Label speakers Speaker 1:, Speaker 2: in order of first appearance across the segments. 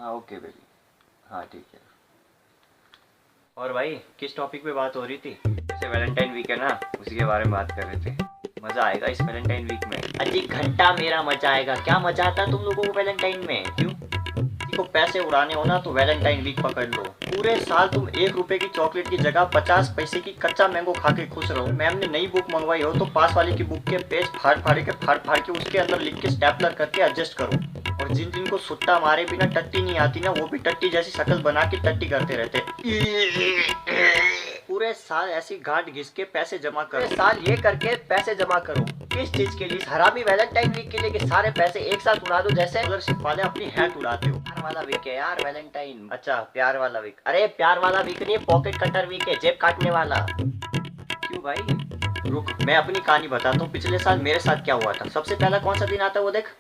Speaker 1: हाँ okay baby, हाँ ठीक है।
Speaker 2: और भाई किस टॉपिक पे बात हो रही थी? जैसे वैलेंटाइन वीक है ना, उसी के बारे में बात कर रहे थे। मजा आएगा इस वैलेंटाइन वीक में। अजी घंटा मेरा मजा आएगा। क्या मजा आता है तुम लोगों को वैलेंटाइन में? क्यों? किसी को पैसे उड़ाने हो ना तो वैलेंटाइन वीक पकड़ लो। पूरे साल तुम 1 रुपए की चॉकलेट की जगह 50 पैसे की कच्चा मैंगो खा के खुश रहो। मैम ने नई बुक मंगवाई हो तो पास वाले की बुक के पेज फाड़ फाड़ के उसके अंदर लिख के स्टेपलर करके एडजस्ट करो। और जिन जिनको सुट्टा मारे बिना टट्टी नहीं आती ना, वो भी टट्टी जैसी शक्ल बना के टट्टी करते रहते। पूरे साल ऐसी गांठ घिस के पैसे जमा करो। पूरे साल ये करके पैसे जमा करो। किस चीज के लिए? हरामी वैलेंटाइन वीक के लिए कि सारे पैसे एक साथ उड़ा दो जैसे स्कॉलरशिप वाले अपनी हैट उड़ाते हो। प्यार वाला वीक है यार वैलेंटाइन। अच्छा प्यार वाला वीक। अरे प्यार वाला वीक नहीं, पॉकेट कटर वीक है, जेब काटने वाला। क्यों भाई? रुक मैं अपनी कहानी बताता हूँ। पिछले साल मेरे साथ क्या हुआ था। सबसे पहला कौन सा दिन आता है वो देख।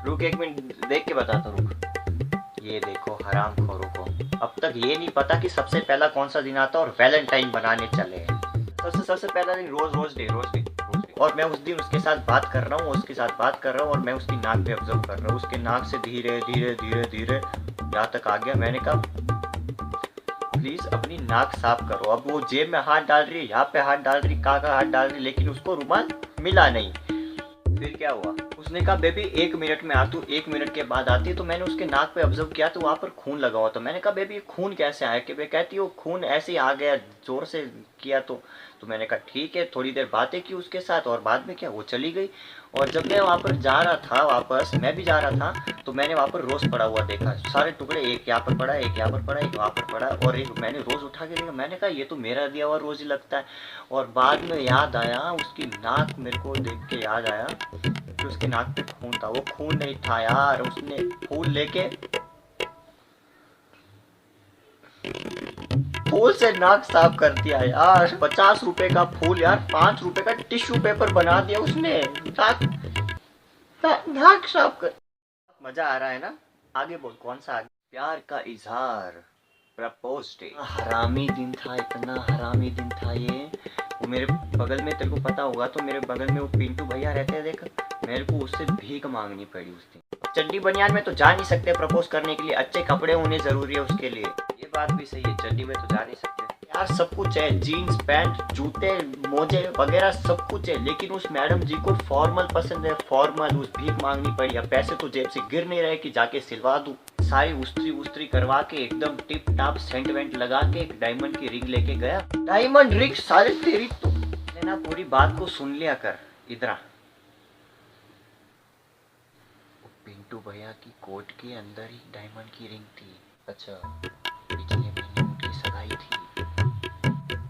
Speaker 2: रुक 1 मिनट देख के बताता हूँ। रुक, ये देखो हराम खोरों को अब तक ये नहीं पता कि सबसे पहला कौन सा दिन आता है और वैलेंटाइन बनाने चले हैं। सबसे पहला दिन रोज डे। और मैं उस दिन उसके साथ बात कर रहा हूँ और मैं उसकी नाक पे ऑब्जर्व कर रहा हूँ। उसके नाक से धीरे धीरे धीरे धीरे यहाँ तक आ गया। मैंने कहा प्लीज अपनी नाक साफ करो। अब वो जेब में हाथ डाल रही है, यहाँ पे हाथ डाल रही, कहाँ हाथ डाल रही, लेकिन उसको रुमाल मिला नहीं। फिर क्या हुआ? उसने कहा बेबी 1 मिनट में आ। तू 1 मिनट के बाद आती है। तो मैंने उसके नाक पे ऑब्जर्व किया तो वहाँ पर खून लगा हुआ। तो मैंने कहा बेबी खून कैसे आया? कि वे कहती हो खून ऐसे ही आ गया, जोर से किया। तो मैंने कहा ठीक है। थोड़ी देर बातें की उसके साथ और बाद में क्या, वो चली गई। और जब मैं वहाँ पर जा रहा था, वापस मैं भी जा रहा था, तो मैंने वहाँ पर रोज पड़ा हुआ देखा। सारे टुकड़े, एक यहाँ पर पड़ा, एक यहाँ पर पड़ा, एक वहाँ पर पड़ा, और एक मैंने रोज उठा के देखा। मैंने कहा ये तो मेरा दिया हुआ रोज ही लगता है। और बाद में याद आया, उसकी नाक मेरे को देख के याद आया कि उसके नाक पे खून था। वो खून नहीं था यार, उसने फूल लेके फूल से नाक साफ कर दिया यार। 50 रुपए का फूल यार, 5 रुपए का टिश्यू पेपर बना दिया उसने। नाक साफ कर। मजा आ रहा है ना? आगे बोल कौन सा आगे? प्यार का इजहार, प्रपोज डे। हरामी दिन था, इतना हरामी दिन था ये। वो मेरे बगल में, तेरे को पता होगा तो मेरे बगल में वो पिंटू भैया रहते हैं देख। मेरे को उससे भीख मांगनी पड़ी उस दिन। चड्डी बनियान में तो जा नहीं सकते प्रपोज करने के लिए, अच्छे कपड़े होने जरूरी है उसके लिए। ये बात भी सही है, चड्डी में तो जा नहीं सकते यार। सब कुछ है, जीन्स पैंट जूते मोजे वगैरह सब कुछ है, लेकिन उस मैडम जी को फॉर्मल पसंद है, फॉर्मल। उस भीख मांगनी पड़ी। अब पैसे तो जेब से गिर नहीं रहे कि जाके सिलवा दूं। सारी उस्त्री करवा के एकदम टिप टाप सेंट वेंट लगा के एक डायमंड की रिंग लेके गया। डायमंड रिंग सारे तेरी तो ना, पूरी बात को सुन लिया कर। इधर पिंटू भैया की कोट के अंदर ही डायमंड की रिंग थी। अच्छा पिछले महीने उनकी सगाई थी।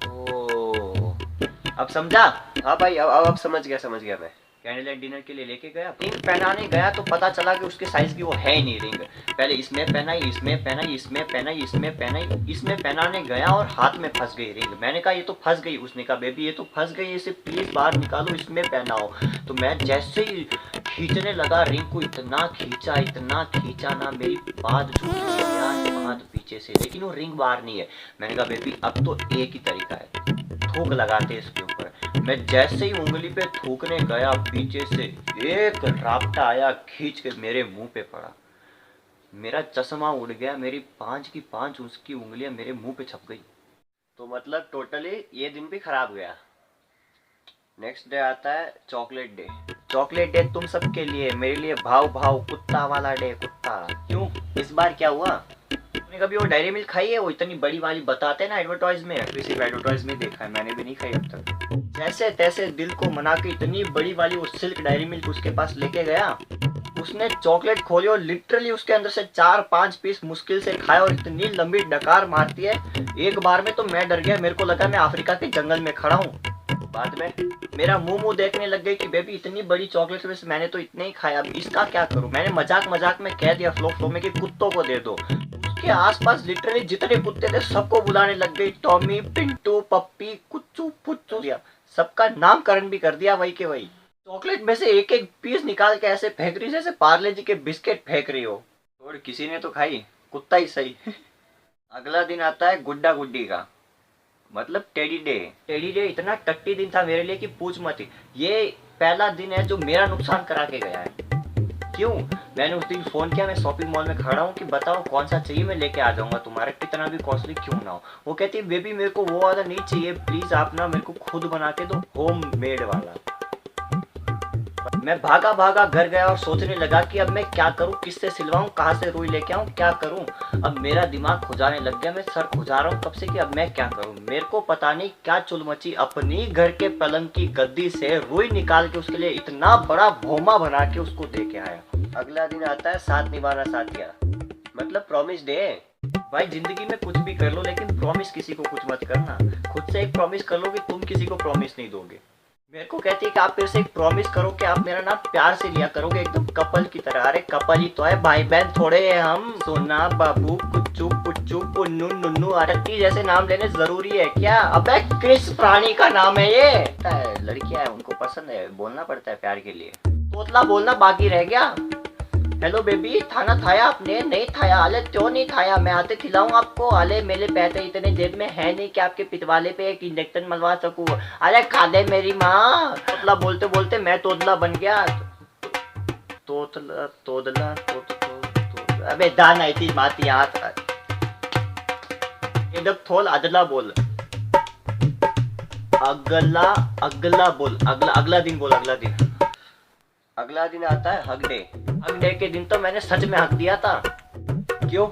Speaker 2: ओ अब समझा?
Speaker 1: हाँ भाई अब समझ गया मैं।
Speaker 2: कैंडल लाइट डिनर के लिए लेके गया, रिंग पहनाने गया तो पता चला कि उसके साइज की वो है ही नहीं रिंग। पहले इसमें पहनाई, इसमें पहनाई, इसमें पहनाई, इसमें पहनाई, इसमें पहनाने गया और हाथ में फंस गई रिंग। मैंने कहा ये तो फंस गई। उसने कहा बेबी ये तो फंस गई, इसे प्लीज बाहर निकालो, इसमें पहनाओ। तो मैं जैसे ही खींचने लगा रिंग को, इतना खींचा ना, मेरी बात छूट गई यार, बात पीछे से, लेकिन वो रिंग बाहर नहीं है। मैंने कहा बेबी अब तो एक ही तरीका है, थूक लगाते इसके ऊपर। मैं जैसे ही उंगली पे थूकने गया, पीछे से एक रापटा आया, खींच के मेरे मुंह पे पड़ा। मेरा चश्मा उड़ गया, मेरी 5 की 5 उसकी उंगलियां मेरे मुंह पे छप गई।
Speaker 1: तो मतलब टोटली ये दिन भी खराब गया। नेक्स्ट डे आता है चॉकलेट डे।
Speaker 2: चॉकलेट डे तुम सबके लिए, मेरे लिए भाव भाव कुत्ता वाला डे, कुत्ता। क्यों इस बार क्या हुआ? तुमने कभी वो डायरी मिल्क खाई है? वो इतनी बड़ी वाली बताते हैं ना एडवर्टाइज में। सिर्फ एडवर्टाइज में देखा है, मैंने भी नहीं खाई अब तक। जैसे तैसे दिल को मना के इतनी बड़ी वाली वो सिल्क डायरी मिल्क उसके पास लेके गया। उसने चॉकलेट खोली और लिटरली उसके अंदर से 4-5 पीस मुश्किल से खाए, और इतनी लंबी डकार मारती है एक बार में तो मैं डर गया। मेरे को लगा मैं अफ्रीका के जंगल में खड़ा हूँ। बाद में मेरा मुंह देखने लग गई कि बेबी इतनी बड़ी चॉकलेट में से मैंने तो इतने ही खाया, अब इसका क्या करूं? मैंने मजाक में कह दिया फ्लो में कि कुत्तों को दे दो। उसके आसपास लिटरली जितने कुत्ते थे सबको बुलाने लग गई, टॉमी, पिंटू, पप्पी, कुच्चू पुच्चू दिया, सबका नामकरण भी कर दिया वही के वही। चॉकलेट में से एक एक पीस निकाल के ऐसे फेंक रही जैसे पार्ले जी के बिस्किट फेंक रही हो। और किसी ने तो खाई, कुत्ता ही सही। अगला दिन आता है गुड्डा गुड्डी का, मतलब टेडी डे। टेडी डे इतना टट्टी दिन था मेरे लिए कि पूछ मत। ये पहला दिन है जो मेरा नुकसान करा के गया है। क्यों? मैंने उस दिन फ़ोन किया, मैं शॉपिंग मॉल में खड़ा हूँ कि बताओ कौन सा चाहिए, मैं लेके आ जाऊँगा, तुम्हारा कितना भी कॉस्टली क्यों ना हो। वो कहती है बेबी मेरे को वो वाला नहीं चाहिए, प्लीज़ आप ना मेरे को खुद बना के दो, होम मेड वाला। मैं भागा भागा घर गया और सोचने लगा कि अब मैं क्या करूं, किससे सिलवाऊं, कहाँ से रुई लेके आऊं, क्या करूं। अब मेरा दिमाग खुजाने लग गया, मैं सर खुजा रहा हूं कब से कि अब मैं क्या करूं। मेरे को पता नहीं क्या चुल मची, अपनी घर के पलंग की गद्दी से रुई निकाल के उसके लिए इतना बड़ा भोमा बना के उसको दे के आया। अगला दिन आता है साथ निभाना साथिया, मतलब प्रॉमिस डे। भाई जिंदगी में कुछ भी कर लो लेकिन प्रॉमिस किसी को कुछ मत करना। खुद से एक प्रॉमिस कर लो कि तुम किसी को प्रॉमिस नहीं दोगे। मेरे को कहती है कि आप फिर से एक प्रॉमिस करो कि आप मेरा नाम प्यार से लिया करोगे, एकदम कपल की तरह। अरे कपल ही तो है, भाई बहन थोड़े हैं हम। सोना बाबू कुच्चू पुच्चू पुन्नू नुन्नू आरती जैसे नाम लेने जरूरी है क्या? अबे किस प्राणी का नाम है ये? लड़कियां है उनको पसंद है, बोलना पड़ता है प्यार के लिए। तोतला बोलना बाकी रह गया। हेलो बेबी, खाना खाया आपने? नहीं खाया। अले क्यों नहीं खाया? मैं आते खिलाऊं आपको। अले मेरे पैसे इतने जेब में है नहीं कि आपके पिटवाले पे एक इंजेक्शन मलवा सकूं। अरे खा दे मेरी माँ। तोतला बोलते बोलते मैं तोतला बन गया। तोतला तोतला तोतला, अबे दाना इतनी माती हाथ। ये जब थोल अदला बोल, अगला अगला बोल, अगला अगला दिन बोल, अगला दिन। अगला दिन आता है हग डे। हग डे के दिन तो मैंने सच में हक दिया था। क्यों?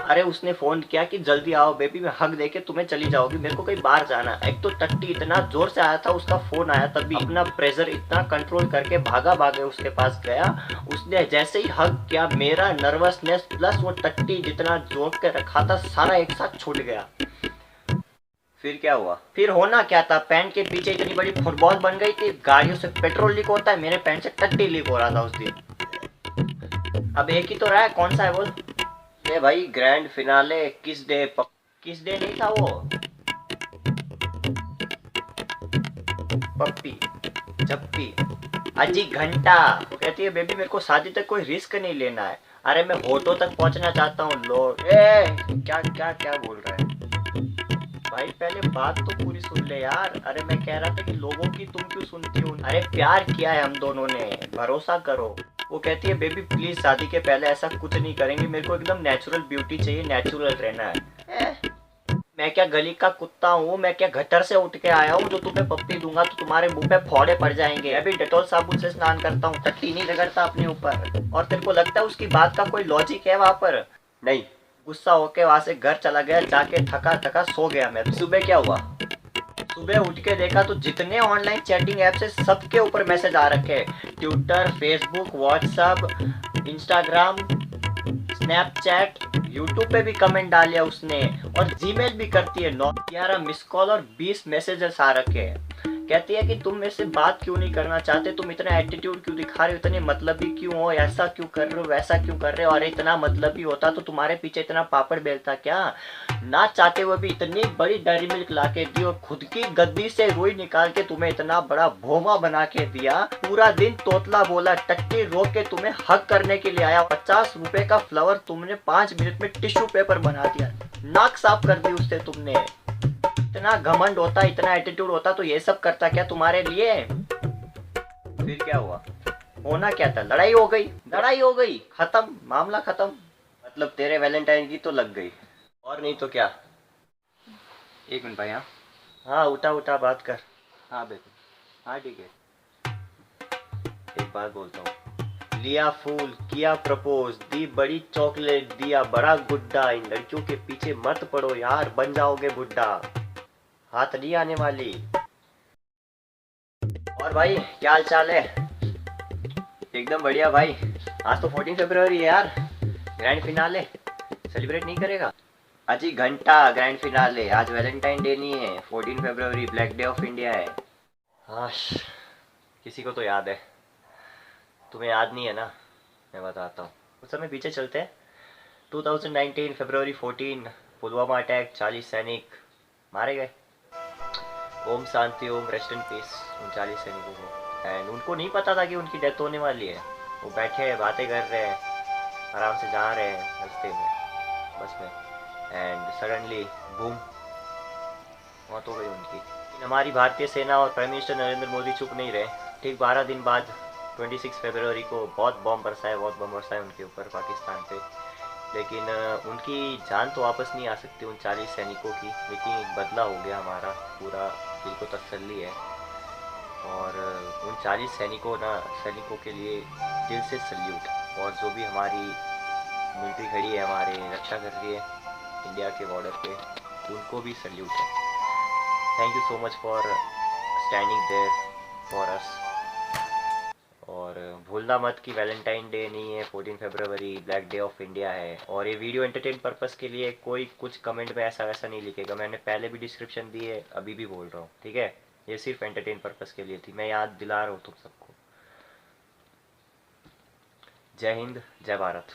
Speaker 2: अरे उसने फोन किया कि जल्दी आओ बेबी, मैं हक दे के तुम्हें चली जाओगी, मेरे को कहीं बाहर जाना। एक तो टट्टी इतना जोर से आया था, उसका फोन आया तभी अपना प्रेशर इतना कंट्रोल करके भागा भागे उसके पास गया। उसने जैसे ही हक किया, मेरा नर्वसनेस प्लस वो टट्टी जितना जोर के रखा था सारा एक साथ छूट गया। फिर क्या हुआ? फिर होना क्या था, पैंट के पीछे इतनी बड़ी फुटबॉल बन गई थी। गाड़ियों से पेट्रोल लीक होता है, मेरे पैंट से टट्टी लीक हो रहा था उस दिन। अब एक ही तो रहा है, कौन सा है बोल? ये भाई ग्रैंड फिनाले किस डे? किस डे नहीं था वो, पप्पी चप्पी अजी घंटा। वो कहती है बेबी मेरे को शादी तक कोई रिस्क नहीं लेना है। अरे मैं होटो तक पहुंचना चाहता हूँ। लो क्या क्या क्या बोल रहा है भाई? पहले बात तो पूरी सुन ले यार। अरे मैं कह रहा था कि लोगों की तुम क्यों सुनती हो? अरे प्यार किया है हम दोनों ने, भरोसा करो। वो कहती है बेबी प्लीज शादी के पहले ऐसा कुछ नहीं करेंगे, मेरे को एकदम नेचुरल ब्यूटी चाहिए, नेचुरल रहना है। मैं क्या गली का कुत्ता हूँ? मैं क्या गटर से उठ के आया हूँ जो तुम्हें पप्पी दूंगा तो तुम्हारे मुंह पे फोड़े पड़ जाएंगे? अभी डेटॉल साबुन से स्नान करता हूँ, टट्टी नहीं रगड़ता अपने ऊपर। और तेरे को लगता है उसकी बात का कोई लॉजिक है वहां पर? नहीं। गुस्सा होके वहां से घर चला गया, जाके थका थका सो गया मैं। सुबह क्या हुआ? सुबह उठ के देखा तो जितने ऑनलाइन चैटिंग ऐप्स है सबके ऊपर मैसेज आ रखे हैं। Twitter, Facebook, WhatsApp, Instagram, Snapchat, YouTube पे भी कमेंट डालिया उसने, और जीमेल भी करती है। 11 मिस कॉल और 20 मैसेजेस आ रखे हैं। कहती है कि तुम मेरे से बात क्यों नहीं करना चाहते, तुम इतना एटीट्यूड क्यों दिखा रहे हो, इतने मतलबी क्यों हो, ऐसा क्यों कर रहे हो, वैसा क्यों कर रहे हो। अरे इतना मतलबी होता तो तुम्हारे पीछे इतना पापड़ बेलता क्या? ना चाहते हुए भी इतनी बड़ी डेयरी मिल्क ला के दी और खुद की गद्दी से रुई निकाल के तुम्हें इतना बड़ा भोमा बना के दिया। पूरा दिन तोतला बोला, टट्टी रोक के तुम्हें हक करने के लिए आया। 50 रुपए का फ्लावर तुमने 5 मिनट में टिश्यू पेपर बना दिया, नाक साफ कर दी उससे तुमने। इतना घमंड होता, इतना एटीट्यूड होता तो ये सब करता क्या तुम्हारे लिए? फिर क्या हुआ? होना क्या था? लड़ाई हो गई। लड़ाई हो गई, खत्म, मामला खत्म। मतलब तेरे वैलेंटाइन की तो लग गई, और नहीं तो क्या। एक मिनट भाई। हाँ उठा उठा बात कर। हाँ बेटा, हाँ ठीक है। एक बात बोलता हूँ, लिया फूल, किया प्रपोज, दी बड़ी चॉकलेट, दिया बड़ा गुड्डा। इन लड़कियों के पीछे मत पड़ो यार, बन जाओगे बुड्ढा, हाथ नहीं आने वाली। और भाई क्या हाल चाल है? एकदम बढ़िया भाई। आज तो 14 फरवरी है यार, ग्रैंड फिनाले सेलिब्रेट नहीं करेगा? अजी घंटा ग्रैंड फिनाले, आज वैलेंटाइन डे नहीं है, 14 फरवरी ब्लैक डे ऑफ इंडिया है। हाँ किसी को तो याद है, तुम्हें याद नहीं है ना? मैं बताता हूँ। उस समय पीछे चलते हैं। 2019 फरवरी 14 पुलवामा अटैक, 40 सैनिक मारे गए। Om Shanti Om, rest in peace उन 40 सैनिकों को। एंड उनको नहीं पता था कि उनकी डेथ होने वाली है। वो बैठे हैं, बातें कर रहे हैं, आराम से जा रहे हैं रास्ते में, बस में, एंड सडनली बूम, मौत हो गई उनकी। हमारी भारतीय सेना और प्राइम मिनिस्टर नरेंद्र मोदी चुप नहीं रहे। ठीक 12 दिन बाद 26 फरवरी को बहुत बम बरसाए उनके ऊपर पाकिस्तान पे। लेकिन उनकी जान तो वापस नहीं आ सकती उन 40 सैनिकों की, लेकिन एक बदला हो गया हमारा पूरा, दिल को तसल्ली है। और उन 40 सैनिकों के लिए दिल से सल्यूट। और जो भी हमारी मिलिट्री खड़ी है, हमारे रक्षा कर रही है इंडिया के बॉर्डर पे, उनको भी सल्यूट है। Thank you so much for standing there for us. और भूलना मत कि वैलेंटाइन डे नहीं है, 14 फरवरी ब्लैक डे ऑफ इंडिया है। और ये वीडियो एंटरटेन पर्पस के लिए, कोई कुछ कमेंट में ऐसा वैसा नहीं लिखेगा, मैंने पहले भी डिस्क्रिप्शन दी है, अभी भी बोल रहा हूँ, ठीक है। ये सिर्फ एंटरटेन पर्पस के लिए थी, मैं याद दिला रहा हूँ तुम सबको। जय हिंद, जय भारत।